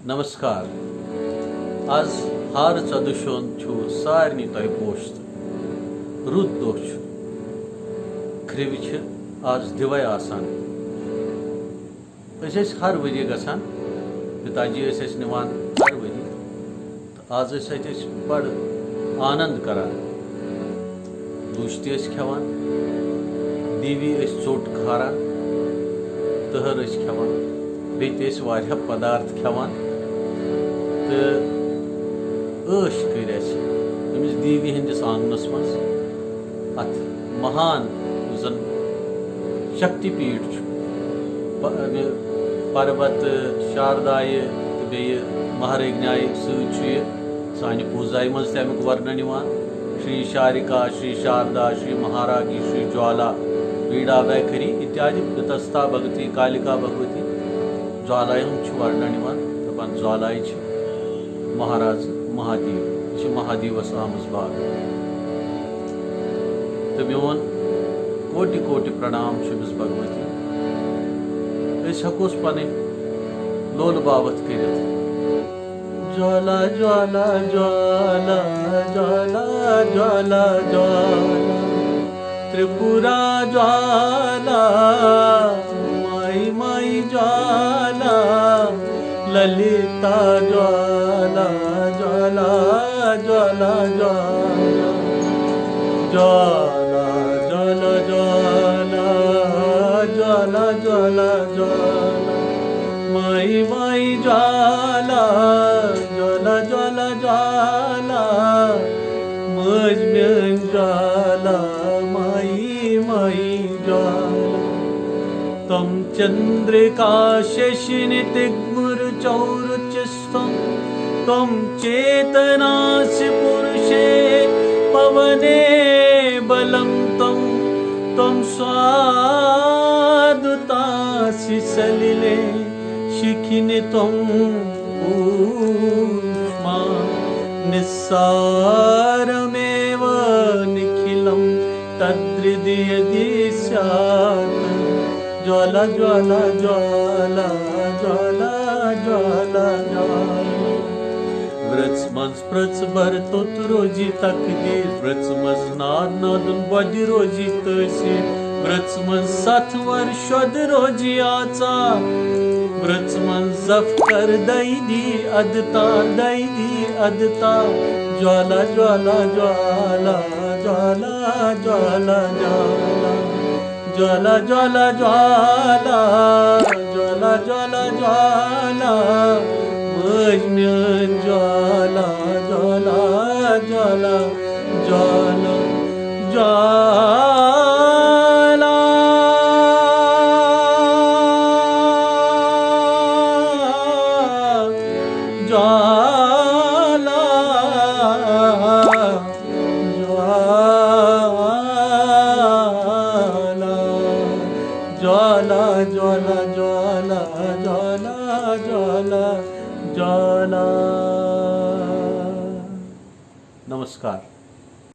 नमस्कार। आज हार दुश्मन सारे तय पोश रुद दह ख्रिव आज दिवय आसान हर वरी गसान पिताजी निवान हर वरी तो आज बड़ आनंद करान दूश खेवान दीवी चोट खारान तहर खेवान बे पदार्थ खेवान तो ऐश कर अमिस दीवी हंदिस आंगनस मज अत महान जन शक्तिपीठ पर्वत शारदाय तो बे महारज्ञाय सान पूजाई मज तमिक वर्णन श्री शारिका श्री शारदा श्री महारागी श्री ज्वाला पीड़ा वैखरी इत्यादि वितस्ता भगवती कालिका भगवती ज्वालाय वर्णन दपान ज्वालाय महाराज महादेव महादेवस आमज बाग तो मोन कोटि कोटि प्रणाम अमिस भगवती हकोस पन लोल बाबत कर ज्वाला ज्वाला ज्वाला ज्वाला ज्वाला ज्वाला त्रिपुरा ज्वाला माई माई ज्वाला ललिता ज्वाला ज्वाला ज्वाला ज्वाला ज्वाला ज्वाला ज्वाला ज्वाला ज्वाला ज्वाला माई माई ज्वाला ज्वाला ज्वाला ज्वाला मज में ज्वाला माई माई ज्वाला तम चंद्रिका शशिनि तिग्मुर चौरुचिस्तम तम चेतनासि पुरुषे पवने बलम तम स्वादुतासि सलिले शिखिनि तम ऊष्मा निस्सारमेव निखिलं तद्हृदि स्यात् ज्वाला ज्वाला ज्वाला ज्वाला ज्वाला ज्वाला व्रच मज प्रच बर तोत रोजी तकदीर व्रच मज नाद नादन बद रोजी तहसील व्रच मज 7 वर्षद रोजी आचा व्रच मज जफकर दैदी अदता ज्वाला ज्वाला ज्वाला ज्वाला ज्वाला ज्वाला ज्वाला ज्वाला ज्वाला ज्वाला ज्वाला ज्वाला मज ज्वाला ज्वाला ज्वाला ज्वाला ज्वाला ज्वाला ज्वाला ज्वाला ज्वाला ज्वाला ज्वाला ज्वाला। नमस्कार।